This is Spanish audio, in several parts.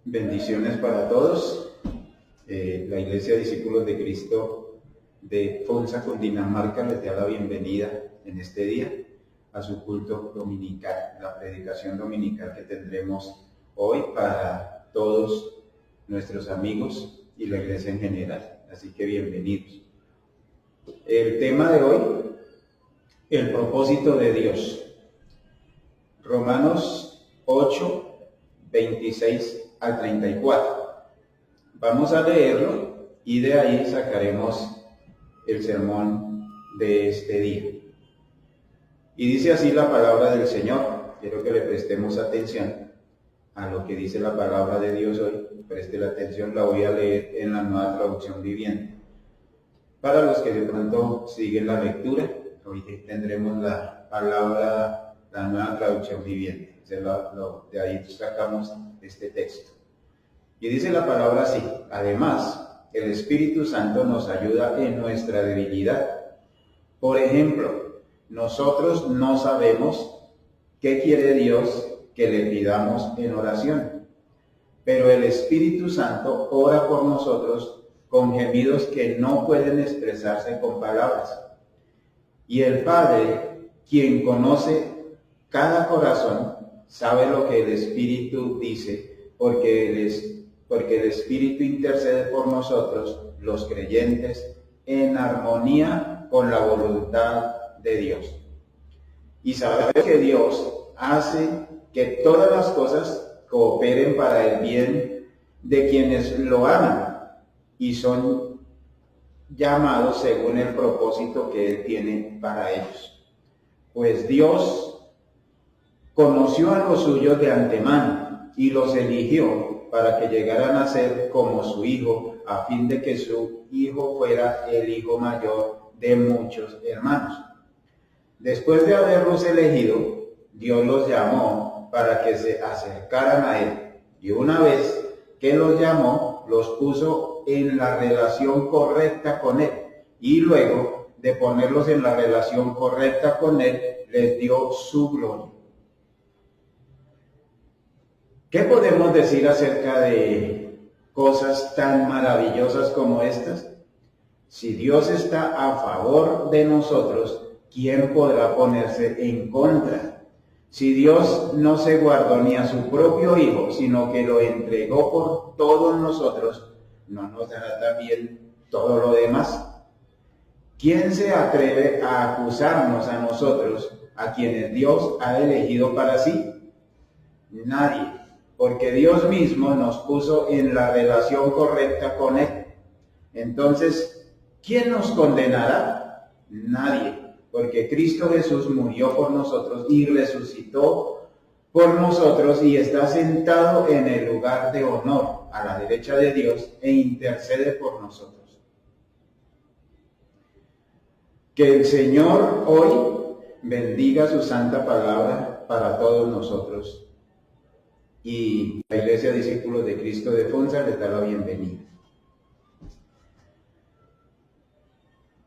Bendiciones para todos. La Iglesia Discípulos de Cristo de Fonsa, Cundinamarca, les da la bienvenida en este día a su culto dominical, la predicación dominical que tendremos hoy para todos nuestros amigos y la Iglesia en general. Así que bienvenidos. El tema de hoy, el propósito de Dios. Romanos 8, 26 al 34. Vamos a leerlo y de ahí sacaremos el sermón de este día. Y dice así la palabra del Señor. Quiero que le prestemos atención a lo que dice la palabra de Dios hoy. Preste la atención, la voy a leer en la Nueva Traducción Viviente. Para los que de pronto siguen la lectura, hoy tendremos la palabra, la Nueva Traducción Viviente. De ahí sacamos este texto. Y dice la palabra así: además, el Espíritu Santo nos ayuda en nuestra debilidad. Por ejemplo, nosotros no sabemos qué quiere Dios que le pidamos en oración, pero el Espíritu Santo ora por nosotros con gemidos que no pueden expresarse con palabras. Y el Padre, quien conoce cada corazón, sabe lo que el Espíritu dice, porque el Espíritu intercede por nosotros, los creyentes, en armonía con la voluntad de Dios. Y sabemos que Dios hace que todas las cosas cooperen para el bien de quienes lo aman y son llamados según el propósito que Él tiene para ellos. Pues Dios conoció a los suyos de antemano y los eligió para que llegaran a ser como su Hijo, a fin de que su Hijo fuera el hijo mayor de muchos hermanos. Después de haberlos elegido, Dios los llamó para que se acercaran a Él, y una vez que los llamó, los puso en la relación correcta con Él, y luego de ponerlos en la relación correcta con Él, les dio su gloria. ¿Qué podemos decir acerca de cosas tan maravillosas como estas? Si Dios está a favor de nosotros, ¿quién podrá ponerse en contra? Si Dios no se guardó ni a su propio Hijo, sino que lo entregó por todos nosotros, ¿no nos dará también todo lo demás? ¿Quién se atreve a acusarnos a nosotros, a quienes Dios ha elegido para sí? Nadie. Porque Dios mismo nos puso en la relación correcta con Él. Entonces, ¿quién nos condenará? Nadie, porque Cristo Jesús murió por nosotros y resucitó por nosotros y está sentado en el lugar de honor a la derecha de Dios e intercede por nosotros. Que el Señor hoy bendiga su santa palabra para todos nosotros. Y la Iglesia Discípulos de Cristo de Fonsa les da la bienvenida.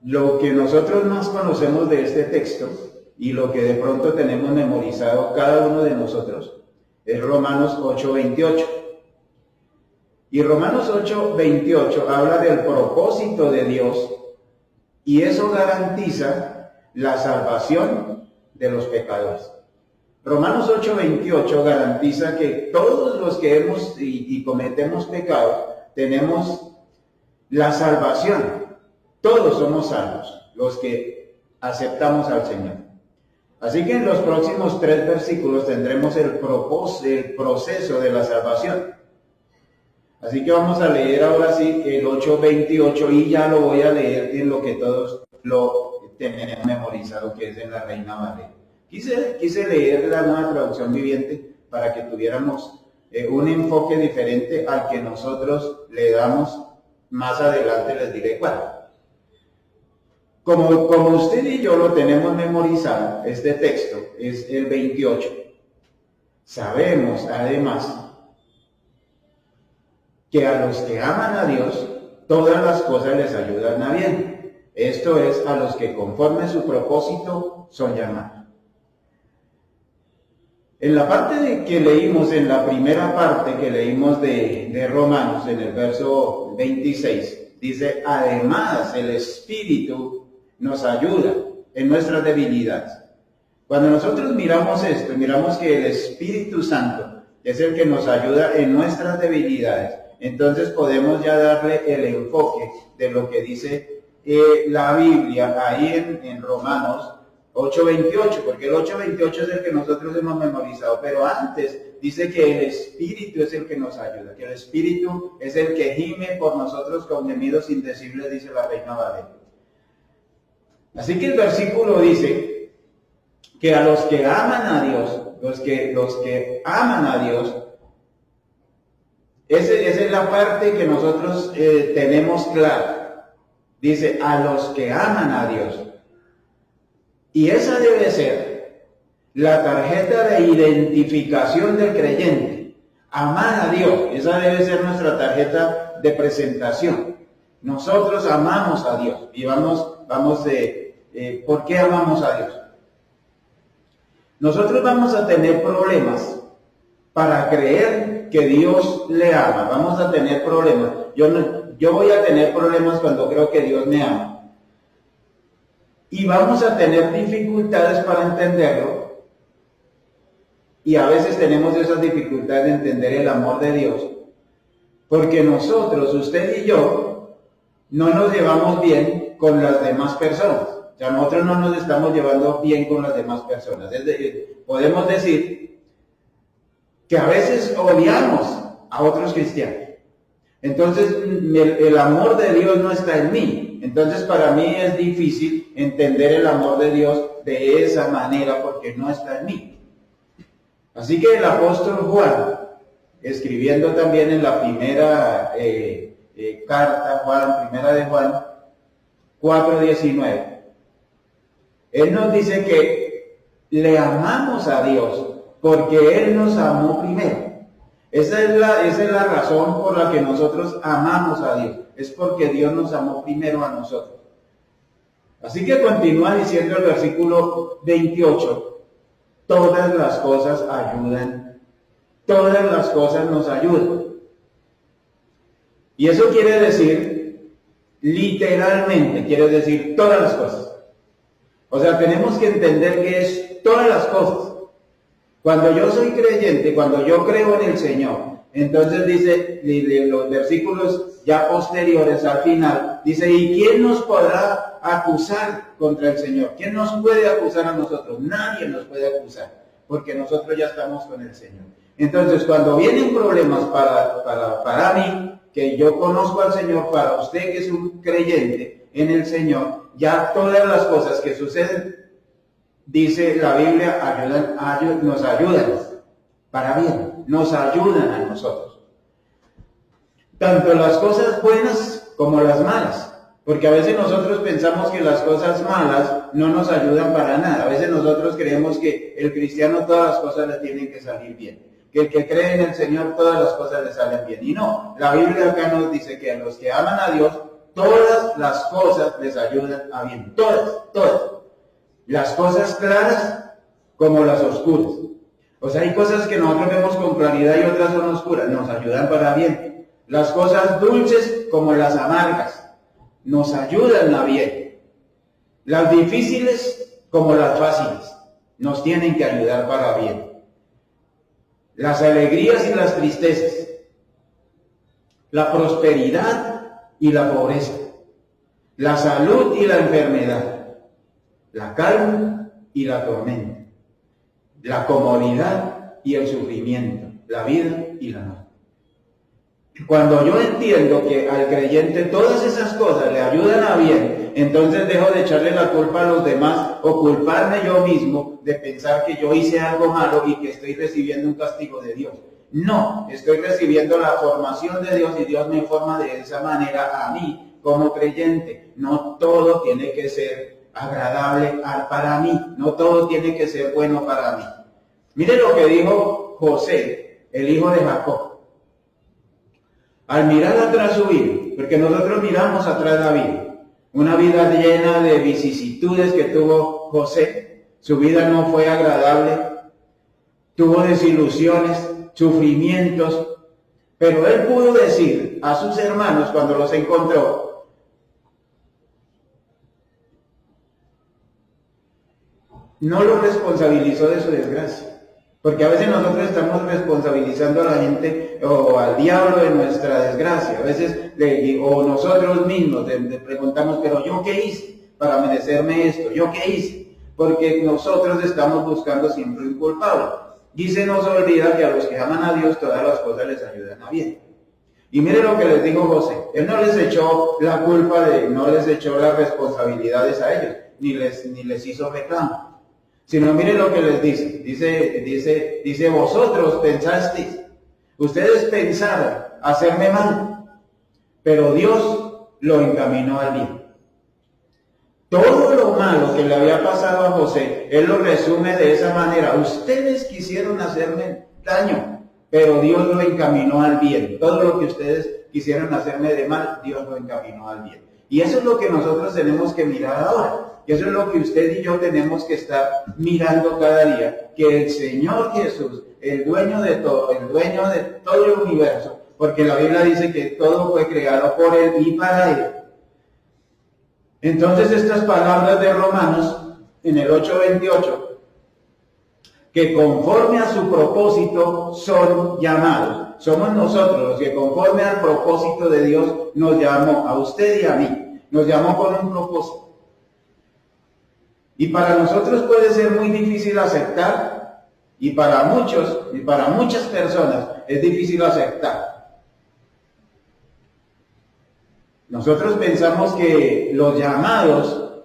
Lo que nosotros más conocemos de este texto y lo que de pronto tenemos memorizado cada uno de nosotros es Romanos 8:28. Y Romanos 8:28 habla del propósito de Dios y eso garantiza la salvación de los pecadores. Romanos 8:28 garantiza que todos los que hemos y cometemos pecado tenemos la salvación. Todos somos salvos, los que aceptamos al Señor. Así que en los próximos 3 versículos tendremos el proceso de la salvación. Así que vamos a leer ahora sí el 8:28 y ya lo voy a leer en lo que todos lo tenemos memorizado, que es en la Reina Valera. Quise leer la Nueva Traducción Viviente para que tuviéramos un enfoque diferente al que nosotros le damos. Más adelante les diré cuál. Como usted y yo lo tenemos memorizado, este texto es el 28. Sabemos además que a los que aman a Dios, todas las cosas les ayudan a bien. Esto es, a los que conforme a su propósito son llamados. En la parte que leímos, en la primera parte que leímos de Romanos, en el verso 26, dice, además el Espíritu nos ayuda en nuestras debilidades. Cuando nosotros miramos esto, miramos que el Espíritu Santo es el que nos ayuda en nuestras debilidades. Entonces podemos ya darle el enfoque de lo que dice la Biblia ahí en Romanos 8:28, porque el 8:28 es el que nosotros hemos memorizado, pero antes dice que el Espíritu es el que nos ayuda, que el Espíritu es el que gime por nosotros con gemidos indecibles, dice la Reina Valera. Así que el versículo dice que a los que aman a Dios, los que aman a Dios, esa es la parte que nosotros tenemos clara. Dice, a los que aman a Dios. Y esa debe ser la tarjeta de identificación del creyente. Amar a Dios, esa debe ser nuestra tarjeta de presentación. Nosotros amamos a Dios. Y ¿por qué amamos a Dios? Nosotros vamos a tener problemas para creer que Dios le ama. Vamos a tener problemas. Yo voy a tener problemas cuando creo que Dios me ama. Y vamos a tener dificultades para entenderlo. Y a veces tenemos esas dificultades de entender el amor de Dios. Porque nosotros, usted y yo, no nos llevamos bien con las demás personas. O sea, nosotros no nos estamos llevando bien con las demás personas. Es decir, podemos decir que a veces odiamos a otros cristianos. Entonces, el amor de Dios no está en mí. Entonces, para mí es difícil entender el amor de Dios de esa manera porque no está en mí. Así que el apóstol Juan, escribiendo también en la primera carta, primera de Juan 4:19, él nos dice que le amamos a Dios porque Él nos amó primero. Esa es la razón por la que nosotros amamos a Dios. Es porque Dios nos amó primero a nosotros. Así que continúa diciendo el versículo 28. Todas las cosas ayudan. Todas las cosas nos ayudan. Y eso quiere decir, literalmente, quiere decir todas las cosas. O sea, tenemos que entender que es todas las cosas. Cuando yo soy creyente, cuando yo creo en el Señor, entonces dice, los versículos ya posteriores al final, dice, ¿y quién nos podrá acusar contra el Señor? ¿Quién nos puede acusar a nosotros? Nadie nos puede acusar, porque nosotros ya estamos con el Señor. Entonces, cuando vienen problemas para mí, que yo conozco al Señor, para usted que es un creyente en el Señor, ya todas las cosas que suceden, dice la Biblia, nos ayudan para bien, nos ayudan a nosotros. Tanto las cosas buenas como las malas, porque a veces nosotros pensamos que las cosas malas no nos ayudan para nada. A veces nosotros creemos que el cristiano todas las cosas le tienen que salir bien, que el que cree en el Señor todas las cosas le salen bien. Y no, la Biblia acá nos dice que a los que aman a Dios, todas las cosas les ayudan a bien, todas. Las cosas claras como las oscuras. O sea, hay cosas que nosotros vemos con claridad y otras son oscuras. Nos ayudan para bien. Las cosas dulces como las amargas. Nos ayudan a bien. Las difíciles como las fáciles. Nos tienen que ayudar para bien. Las alegrías y las tristezas. La prosperidad y la pobreza. La salud y la enfermedad. La calma y la tormenta, la comodidad y el sufrimiento, la vida y la muerte. Cuando yo entiendo que al creyente todas esas cosas le ayudan a bien, entonces dejo de echarle la culpa a los demás o culparme yo mismo de pensar que yo hice algo malo y que estoy recibiendo un castigo de Dios. No, estoy recibiendo la formación de Dios y Dios me forma de esa manera a mí como creyente. No todo tiene que ser agradable para mí, no todo tiene que ser bueno para mí. Mire lo que dijo José, el hijo de Jacob. Al mirar atrás su vida, porque nosotros miramos atrás la vida, una vida llena de vicisitudes que tuvo José, su vida no fue agradable, tuvo desilusiones, sufrimientos, pero él pudo decir a sus hermanos cuando los encontró: no los responsabilizó de su desgracia. Porque a veces nosotros estamos responsabilizando a la gente o al diablo de nuestra desgracia. A veces, o nosotros mismos le preguntamos: pero ¿yo qué hice para merecerme esto? ¿Yo qué hice? Porque nosotros estamos buscando siempre un culpable. Y se nos olvida que a los que aman a Dios todas las cosas les ayudan a bien. Y mire lo que les dijo José. Él no les echó la culpa, no les echó las responsabilidades a ellos, ni les hizo reclamo. Sino mire lo que les dice, vosotros pensasteis, ustedes pensaron hacerme mal, pero Dios lo encaminó al bien. Todo lo malo que le había pasado a José, él lo resume de esa manera: ustedes quisieron hacerme daño, pero Dios lo encaminó al bien. Todo lo que ustedes quisieron hacerme de mal, Dios lo encaminó al bien. Y eso es lo que nosotros tenemos que mirar ahora. Y eso es lo que usted y yo tenemos que estar mirando cada día, que el Señor Jesús, el dueño de todo el universo, porque la Biblia dice que todo fue creado por Él y para Él. Entonces estas palabras de Romanos, en el 8:28, que conforme a su propósito son llamados. Somos nosotros los que conforme al propósito de Dios nos llamó, a usted y a mí, nos llamó con un propósito. Y para nosotros puede ser muy difícil aceptar, y para muchas personas es difícil aceptar. Nosotros pensamos que los llamados,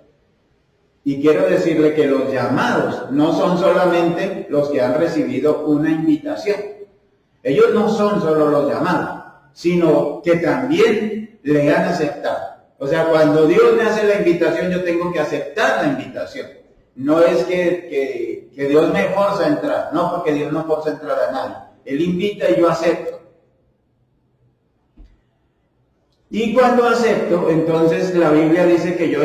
y quiero decirle que los llamados no son solamente los que han recibido una invitación. Ellos no son solo los llamados, sino que también le han aceptado. O sea, cuando Dios me hace la invitación, yo tengo que aceptar la invitación. No es que Dios me forza a entrar, no, porque Dios no forza a entrar a nadie. Él invita y yo acepto. Y cuando acepto, entonces la Biblia dice que yo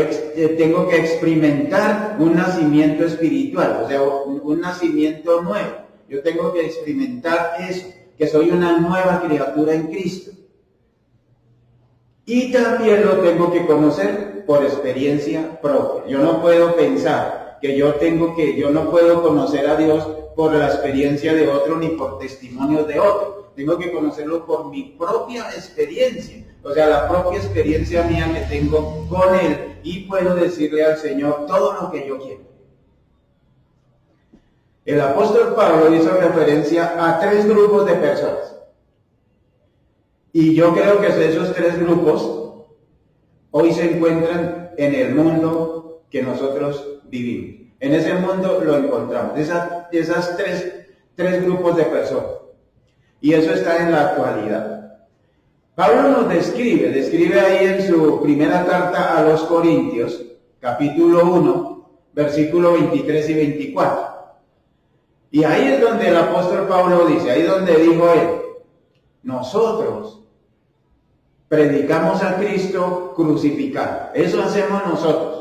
tengo que experimentar un nacimiento espiritual, o sea, un nacimiento nuevo. Yo tengo que experimentar eso, que soy una nueva criatura en Cristo. Y también lo tengo que conocer por experiencia propia. Yo no puedo pensar que yo no puedo conocer a Dios por la experiencia de otro ni por testimonios de otro. Tengo que conocerlo por mi propia experiencia. O sea, la propia experiencia mía que tengo con Él, y puedo decirle al Señor todo lo que yo quiero. El apóstol Pablo hizo referencia a 3 grupos de personas. Y yo creo que esos 3 grupos hoy se encuentran en el mundo que nosotros vivimos. En ese mundo lo encontramos, esas tres grupos de personas. Y eso está en la actualidad. Pablo nos describe ahí en su primera carta a los Corintios, capítulo 1, versículo 23 y 24. Y ahí es donde el apóstol Pablo dice, ahí donde dijo él: nosotros predicamos a Cristo crucificado. Eso hacemos nosotros.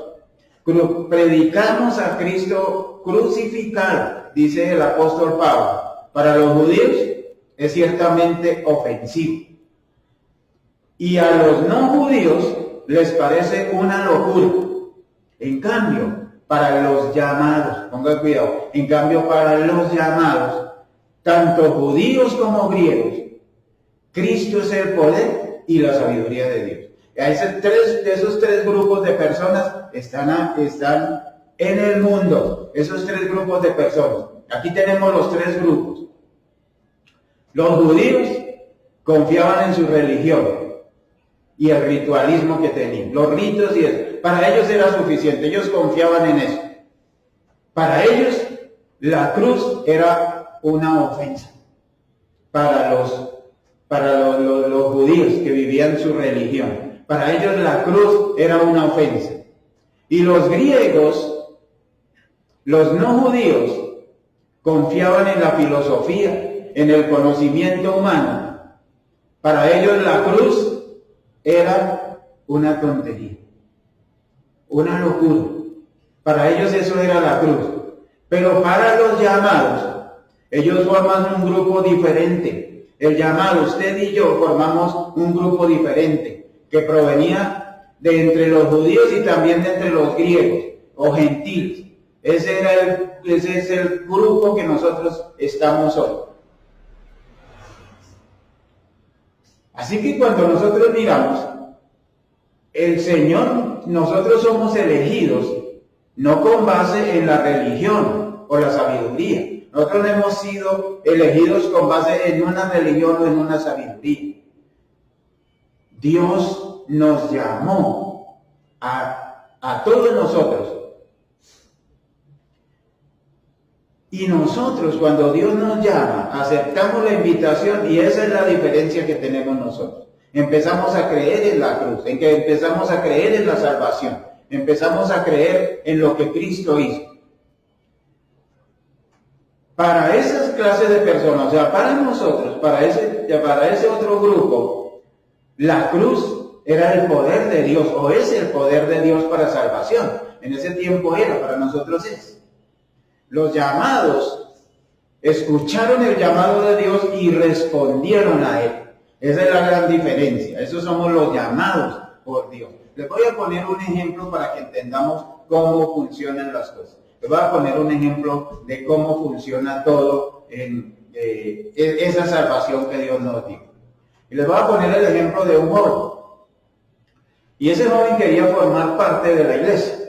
Predicamos a Cristo crucificado, dice el apóstol Pablo. Para los judíos es ciertamente ofensivo. Y a los no judíos les parece una locura. En cambio, para los llamados, ponga cuidado, en cambio para los llamados, tanto judíos como griegos, Cristo es el poder y la sabiduría de Dios. Esos tres grupos de personas están en el mundo. Esos 3 grupos de personas. Aquí tenemos los 3 grupos. Los judíos confiaban en su religión y el ritualismo que tenían. Los ritos y eso. Para ellos era suficiente. Ellos confiaban en eso. Para ellos la cruz era una ofensa. Para los judíos que vivían su religión. Para ellos la cruz era una ofensa. Y los griegos, los no judíos, confiaban en la filosofía, en el conocimiento humano. Para ellos la cruz era una tontería, una locura. Para ellos eso era la cruz. Pero para los llamados, Ellos forman un grupo diferente. El llamado, usted y yo formamos un grupo diferente que provenía de entre los judíos y también de entre los griegos o gentiles. Ese es el grupo que nosotros estamos hoy. Así que cuando nosotros miramos, el Señor, nosotros somos elegidos no con base en la religión o la sabiduría. Nosotros no hemos sido elegidos con base en una religión o en una sabiduría. Dios nos llamó a todos nosotros. Y nosotros, cuando Dios nos llama, aceptamos la invitación y esa es la diferencia que tenemos nosotros. Empezamos a creer en la cruz, en que empezamos a creer en la salvación, empezamos a creer en lo que Cristo hizo. Para esas clases de personas, o sea, para nosotros, para ese otro grupo, la cruz era el poder de Dios, o es el poder de Dios para salvación. En ese tiempo era, para nosotros es. Los llamados escucharon el llamado de Dios y respondieron a él. Esa es la gran diferencia. Esos somos los llamados por Dios. Les voy a poner un ejemplo para que entendamos cómo funcionan las cosas. Les voy a poner un ejemplo de cómo funciona todo en esa salvación que Dios nos dio. Y les voy a poner el ejemplo de un joven. Y ese joven quería formar parte de la iglesia.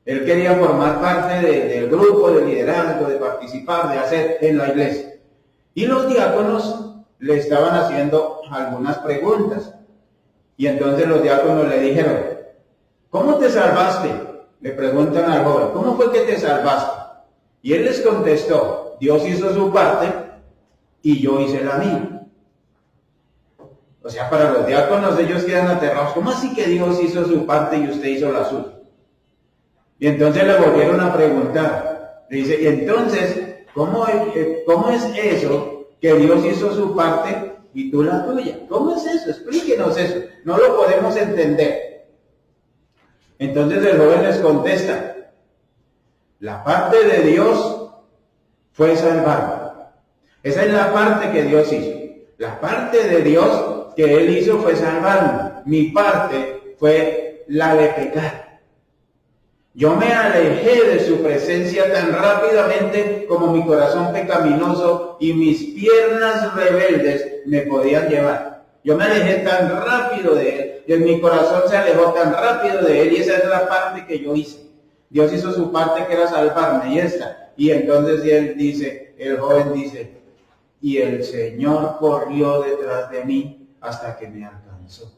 Él quería formar parte del grupo de liderazgo, de participar, de hacer en la iglesia. Y los diáconos le estaban haciendo algunas preguntas. Y entonces los diáconos le dijeron, ¿cómo te salvaste? Le preguntan al joven, ¿cómo fue que te salvaste? Y él les contestó, Dios hizo su parte y yo hice la mía. O sea, para los diáconos ellos quedan aterrados. ¿Cómo así que Dios hizo su parte y usted hizo la suya? Y entonces le volvieron a preguntar. Le dice, y entonces, ¿cómo es eso que Dios hizo su parte y tú la tuya? ¿Cómo es eso? Explíquenos eso. No lo podemos entender. Entonces el joven les contesta, la parte de Dios fue salvarme. Esa es la parte que Dios hizo. La parte de Dios que Él hizo fue salvarme. Mi parte fue la de pecar. Yo me alejé de su presencia tan rápidamente como mi corazón pecaminoso y mis piernas rebeldes me podían llevar. Yo me alejé tan rápido de Él y mi corazón se alejó tan rápido de Él y esa es la parte que yo hice. Dios hizo su parte que era salvarme y esta. Y entonces él dice, el joven dice, y el Señor corrió detrás de mí hasta que me alcanzó.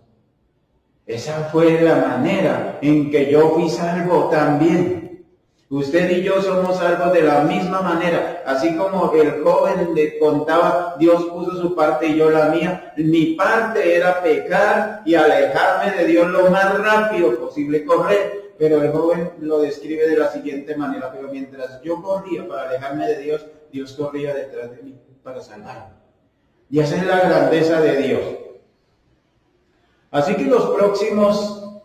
Esa fue la manera en que yo fui salvo también. Usted y yo somos salvos de la misma manera. Así como el joven le contaba, Dios puso su parte y yo la mía. Mi parte era pecar y alejarme de Dios lo más rápido posible, correr. Pero el joven lo describe de la siguiente manera. Pero mientras yo corría para alejarme de Dios, Dios corría detrás de mí para salvarme. Y esa es la grandeza de Dios. Así que los próximos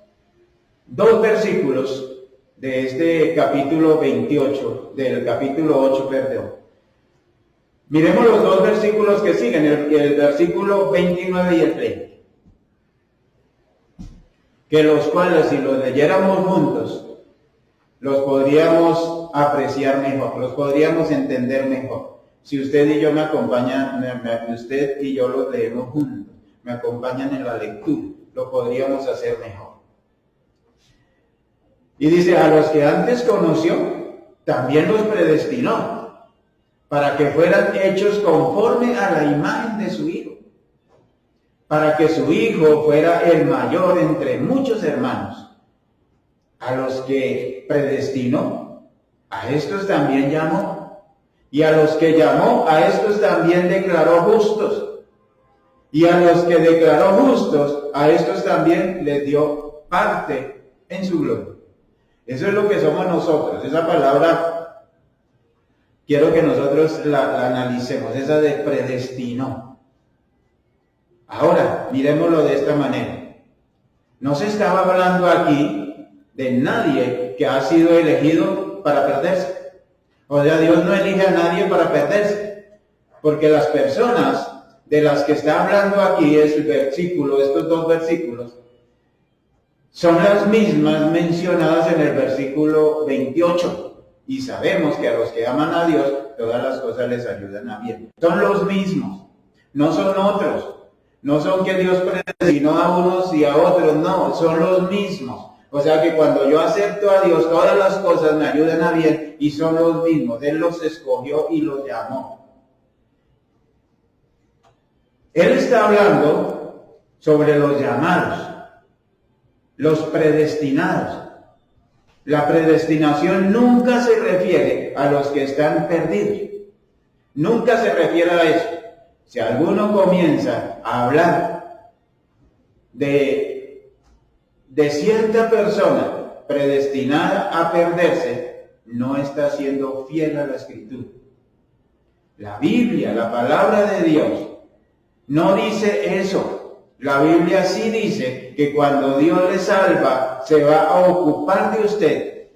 2 versículos de este capítulo 28, del capítulo 8, perdón. Miremos los 2 versículos que siguen, el versículo 29 y el 30. Que los cuales si los leyéramos juntos, los podríamos apreciar mejor, los podríamos entender mejor. Si usted y yo me acompañan, usted y yo los leemos juntos, me acompañan en la lectura, lo podríamos hacer mejor. Y dice, a los que antes conoció, también los predestinó, para que fueran hechos conforme a la imagen de su Hijo, para que su Hijo fuera el mayor entre muchos hermanos. A los que predestinó, a estos también llamó, y a los que llamó, a estos también declaró justos. Y a los que declaró justos, a estos también les dio parte en su gloria. Eso es lo que somos nosotros. Esa palabra, quiero que nosotros la analicemos, esa de predestinó. Ahora, miremoslo de esta manera. No se estaba hablando aquí de nadie que ha sido elegido para perderse. O sea, Dios no elige a nadie para perderse. Porque las personas de las que está hablando aquí es el versículo, estos dos versículos, son las mismas mencionadas en el versículo 28. Y sabemos que a los que aman a Dios, todas las cosas les ayudan a bien. Son los mismos, no son otros. No son que Dios predestinó a unos y a otros, no, son los mismos. O sea que cuando yo acepto a Dios, todas las cosas me ayudan a bien y son los mismos. Él los escogió y los llamó. Él está hablando sobre los llamados, los predestinados. La predestinación nunca se refiere a los que están perdidos. Nunca se refiere a eso. Si alguno comienza a hablar de cierta persona predestinada a perderse, no está siendo fiel a la Escritura. La Biblia, la palabra de Dios, no dice eso. La Biblia sí dice que cuando Dios le salva, se va a ocupar de usted.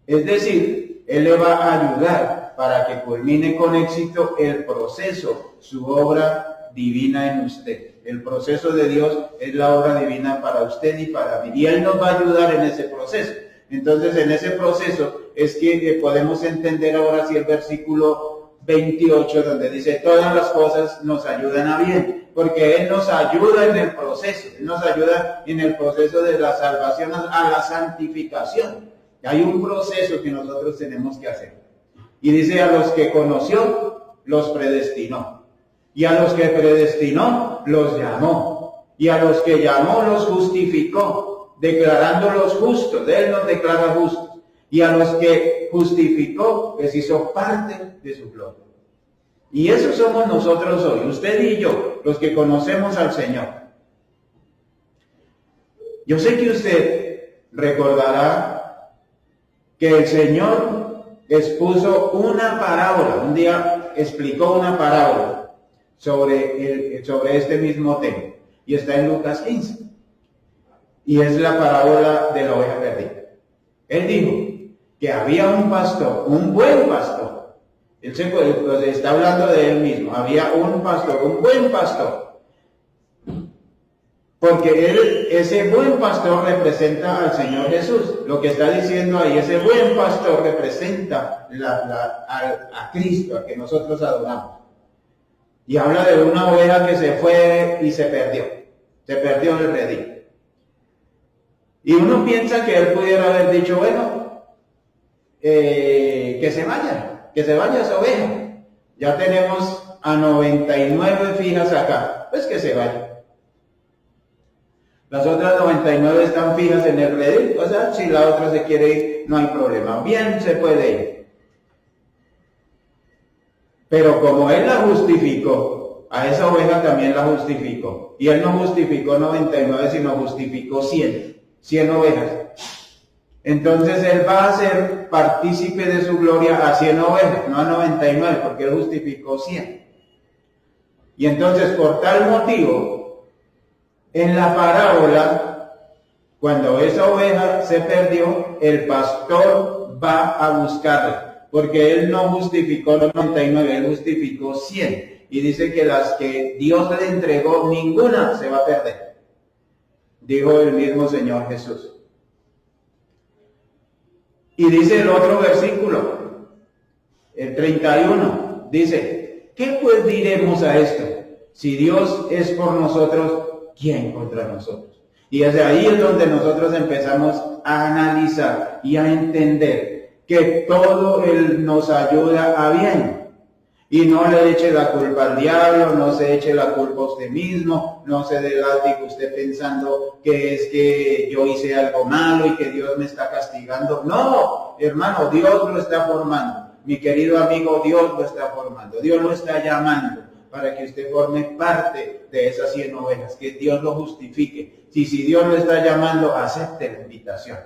Es decir, Él le va a ayudar para que culmine con éxito el proceso, su obra divina en usted. El proceso de Dios es la obra divina para usted y para mí. Y Él nos va a ayudar en ese proceso. Entonces, en ese proceso es que podemos entender ahora sí el versículo 28, donde dice, todas las cosas nos ayudan a bien, porque Él nos ayuda en el proceso. Él nos ayuda en el proceso de la salvación a la santificación. Hay un proceso que nosotros tenemos que hacer. Y dice, a los que conoció, los predestinó. Y a los que predestinó, los llamó. Y a los que llamó, los justificó, declarándolos justos. Él nos declara justos. Y a los que justificó, les hizo parte de su gloria. Y eso somos nosotros hoy, usted y yo, los que conocemos al Señor. Yo sé que usted recordará que el Señor expuso una parábola, un día explicó una parábola sobre este mismo tema, y está en Lucas 15, y es la parábola de la oveja perdida. Él dijo que había un pastor, un buen pastor, él está hablando de él mismo, había un pastor, un buen pastor, porque ese buen pastor representa al Señor Jesús. Lo que está diciendo ahí, ese buen pastor representa a Cristo, a que nosotros adoramos. Y habla de una oveja que se fue y se perdió el redil. Y uno piensa que él pudiera haber dicho, bueno, que se vaya esa oveja. Ya tenemos a 99 fijas acá, pues que se vaya. Las otras 99 están fijas en el redil, o sea, si la otra se quiere ir, no hay problema. Bien se puede ir. Pero como Él la justificó, a esa oveja también la justificó. Y Él no justificó 99, sino justificó 100 ovejas. Entonces Él va a ser partícipe de su gloria a 100 ovejas, no a 99, porque Él justificó 100. Y entonces, por tal motivo, en la parábola, cuando esa oveja se perdió, el pastor va a buscarla, porque Él no justificó 99, Él justificó 100. Y dice que las que Dios le entregó, ninguna se va a perder. Dijo el mismo Señor Jesús. Y dice el otro versículo, el 31, dice, ¿qué pues diremos a esto? Si Dios es por nosotros, ¿quién contra nosotros? Y desde ahí es donde nosotros empezamos a analizar y a entender que todo Él nos ayuda a bien. Y no le eche la culpa al diablo, no se eche la culpa a usted mismo, no se dé látigo usted pensando que es que yo hice algo malo y que Dios me está castigando. No, hermano, Dios lo está formando. Mi querido amigo, Dios lo está formando. Dios lo está llamando para que usted forme parte de esas 100 ovejas, que Dios lo justifique. Si Dios lo está llamando, acepte la invitación.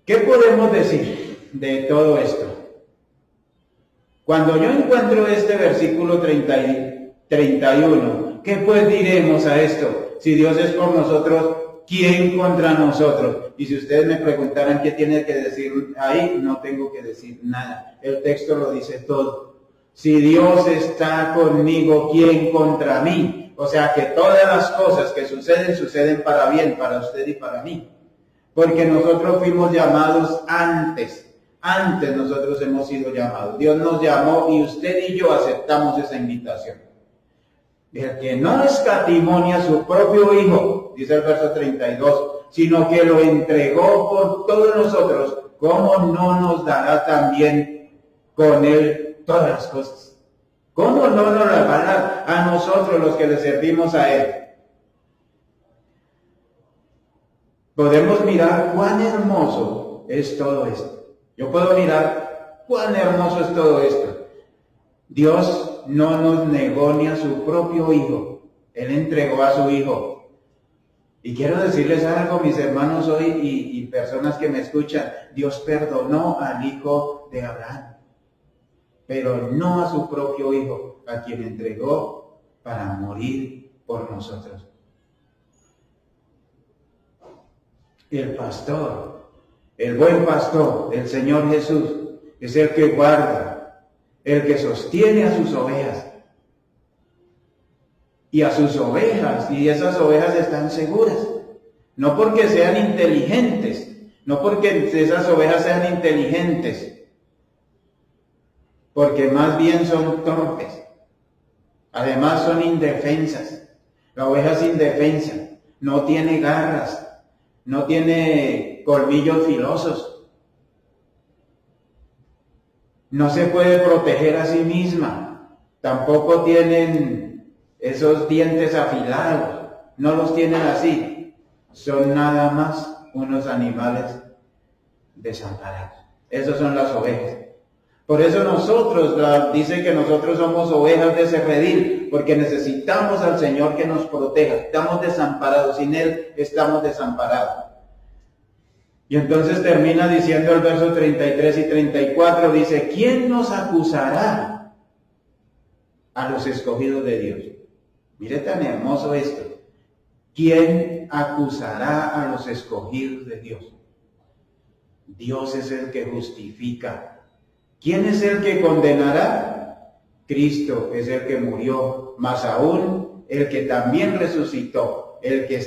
¿Qué podemos decir de todo esto? Cuando yo encuentro este versículo 31, ¿qué pues diremos a esto? Si Dios es por nosotros, ¿quién contra nosotros? Y si ustedes me preguntaran qué tiene que decir ahí, no tengo que decir nada. El texto lo dice todo. Si Dios está conmigo, ¿quién contra mí? O sea que todas las cosas que suceden, suceden para bien, para usted y para mí. Porque nosotros fuimos llamados antes. Antes nosotros hemos sido llamados. Dios nos llamó y usted y yo aceptamos esa invitación. El que no escatimonia a su propio Hijo, dice el verso 32, sino que lo entregó por todos nosotros, ¿cómo no nos dará también con Él todas las cosas? ¿Cómo no nos las va a dar a nosotros los que le servimos a Él? Podemos mirar cuán hermoso es todo esto. Yo puedo mirar cuán hermoso es todo esto. Dios no nos negó ni a su propio Hijo. Él entregó a su Hijo. Y quiero decirles algo, mis hermanos hoy y personas que me escuchan. Dios perdonó al hijo de Abraham, pero no a su propio Hijo, a quien entregó para morir por nosotros. El pastor, el buen pastor, el Señor Jesús, es el que guarda, el que sostiene a sus ovejas. Y a sus ovejas, y esas ovejas están seguras. No porque sean inteligentes, no porque esas ovejas sean inteligentes, porque más bien son torpes. Además son indefensas. La oveja es indefensa, no tiene garras, no tiene colmillos filosos. No se puede proteger a sí misma. Tampoco tienen esos dientes afilados. No los tienen así. Son nada más unos animales desamparados. Esas son las ovejas. Por eso nosotros, dice que nosotros somos ovejas de ese redil, porque necesitamos al Señor que nos proteja. Estamos desamparados, sin Él estamos desamparados. Y entonces termina diciendo el verso 33 y 34, dice, ¿quién nos acusará a los escogidos de Dios? Mire tan hermoso esto. ¿Quién acusará a los escogidos de Dios? Dios es el que justifica. ¿Quién es el que condenará? Cristo es el que murió, más aún el que también resucitó, el que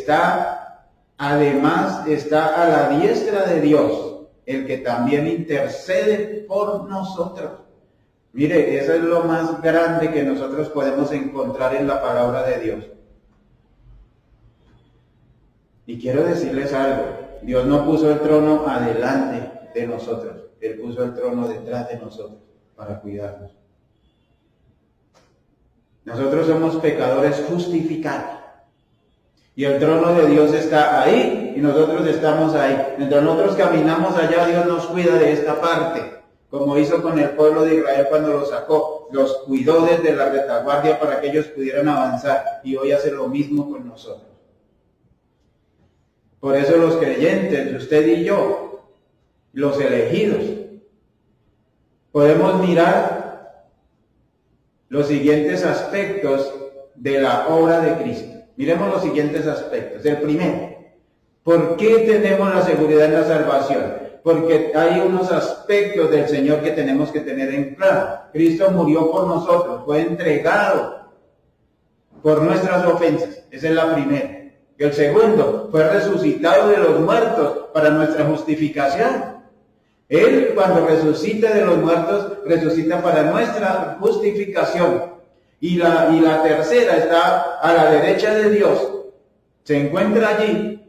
además está a la diestra de Dios, el que también intercede por nosotros. Mire, eso es lo más grande que nosotros podemos encontrar en la palabra de Dios. Y quiero decirles algo, Dios no puso el trono adelante de nosotros. Él puso el trono detrás de nosotros para cuidarnos. Nosotros somos pecadores justificados. Y el trono de Dios está ahí y nosotros estamos ahí. Mientras nosotros caminamos allá, Dios nos cuida de esta parte. Como hizo con el pueblo de Israel cuando los sacó. Los cuidó desde la retaguardia para que ellos pudieran avanzar. Y hoy hace lo mismo con nosotros. Por eso los creyentes, usted y yo, los elegidos, podemos mirar los siguientes aspectos de la obra de Cristo. Miremos los siguientes aspectos. El primero, ¿por qué tenemos la seguridad en la salvación? Porque hay unos aspectos del Señor que tenemos que tener en claro. Cristo murió por nosotros, fue entregado por nuestras ofensas. Esa es la primera. El segundo, fue resucitado de los muertos para nuestra justificación. Él, cuando resucita de los muertos, resucita para nuestra justificación. Y la tercera está a la derecha de Dios. Se encuentra allí.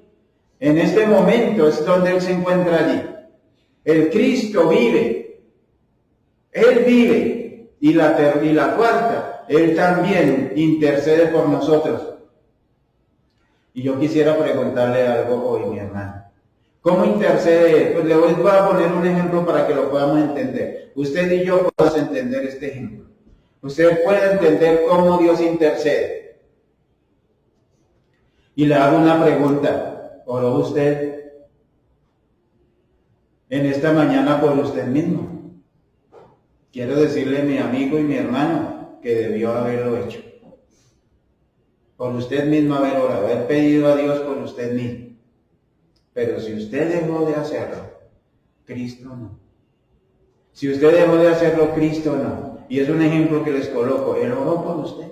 En este momento es donde Él se encuentra allí. El Cristo vive. Él vive. Y la cuarta, Él también intercede por nosotros. Y yo quisiera preguntarle algo hoy, mi hermano. ¿Cómo intercede Él? Pues le voy a poner un ejemplo para que lo podamos entender. Usted y yo podemos entender este ejemplo. Usted puede entender cómo Dios intercede. Y le hago una pregunta. ¿Oró usted en esta mañana por usted mismo? Quiero decirle, mi amigo y mi hermano, que debió haberlo hecho. Por usted mismo haber orado, haber pedido a Dios por usted mismo. Pero si usted dejó de hacerlo, Cristo no. Si usted dejó de hacerlo, Cristo no. Y es un ejemplo que les coloco. Él oró por usted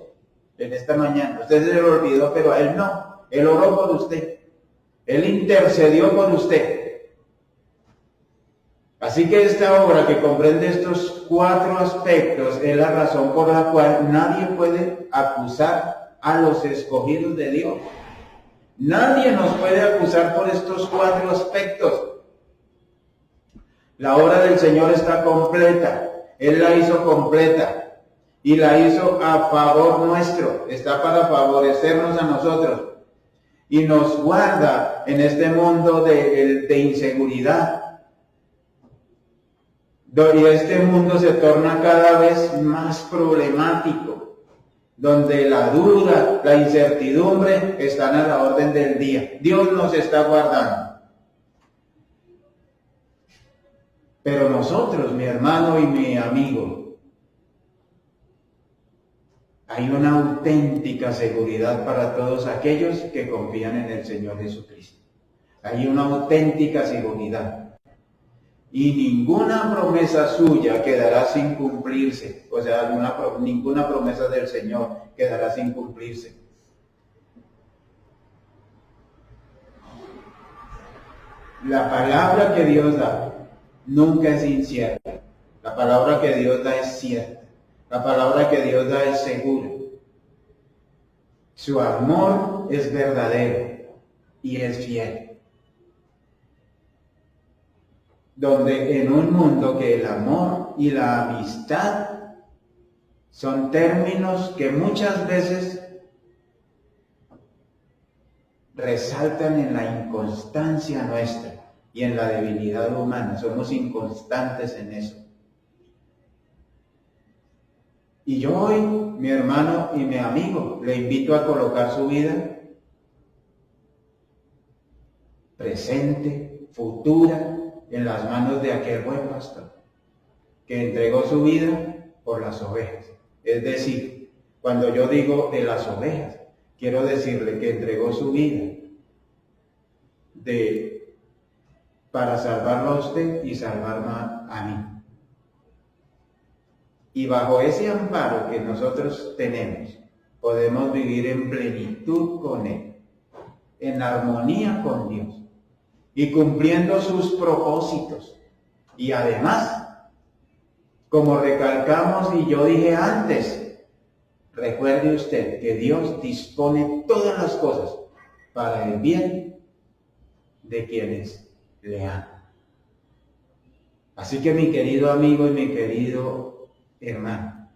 en esta mañana. Usted se lo olvidó, pero a Él no. Él oró por usted. Él intercedió por usted. Así que esta obra que comprende estos 4 aspectos es la razón por la cual nadie puede acusar a los escogidos de Dios. Nadie nos puede acusar por estos 4 aspectos. La obra del Señor está completa. Él la hizo completa y la hizo a favor nuestro. Está para favorecernos a nosotros y nos guarda en este mundo de inseguridad. Y este mundo se torna cada vez más problemático, donde la duda, la incertidumbre están a la orden del día. Dios nos está guardando. Pero nosotros, mi hermano y mi amigo, hay una auténtica seguridad para todos aquellos que confían en el Señor Jesucristo. Hay una auténtica seguridad. Y ninguna promesa suya quedará sin cumplirse. O sea, ninguna promesa del Señor quedará sin cumplirse. La palabra que Dios da nunca es incierta. La palabra que Dios da es cierta. La palabra que Dios da es segura. Su amor es verdadero y es fiel. Donde en un mundo que el amor y la amistad son términos que muchas veces resaltan en la inconstancia nuestra y en la debilidad humana. Somos inconstantes en eso. Y yo hoy, mi hermano y mi amigo, le invito a colocar su vida presente, futura, en las manos de aquel buen pastor que entregó su vida por las ovejas. Es decir, cuando yo digo de las ovejas, quiero decirle que entregó su vida para salvarlo a usted y salvarme a mí. Y bajo ese amparo que nosotros tenemos, podemos vivir en plenitud con Él, en armonía con Dios y cumpliendo sus propósitos. Y además, como recalcamos y yo dije antes, recuerde usted que Dios dispone todas las cosas para el bien de quienes le aman. Así que mi querido amigo y mi querido hermano,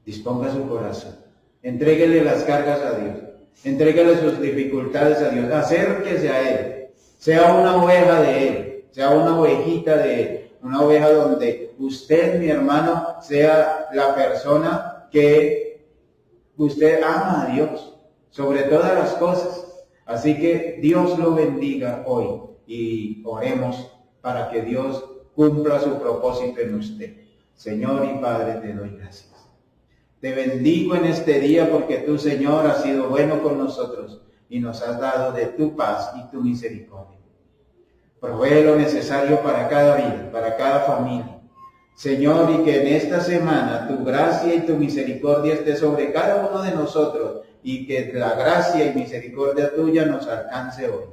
disponga su corazón, entréguele las cargas a Dios, entréguele sus dificultades a Dios, acérquese a Él. Sea una oveja de Él, sea una ovejita de Él, una oveja donde usted, mi hermano, sea la persona que usted ama a Dios sobre todas las cosas. Así que Dios lo bendiga hoy y oremos para que Dios cumpla su propósito en usted. Señor y Padre, te doy gracias. Te bendigo en este día porque tú, Señor, has sido bueno con nosotros y nos has dado de tu paz y tu misericordia. Provee lo necesario para cada vida, para cada familia. Señor, y que en esta semana tu gracia y tu misericordia esté sobre cada uno de nosotros y que la gracia y misericordia tuya nos alcance hoy.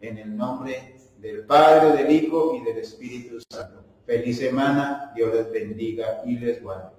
En el nombre del Padre, del Hijo y del Espíritu Santo. Feliz semana, Dios les bendiga y les guarde.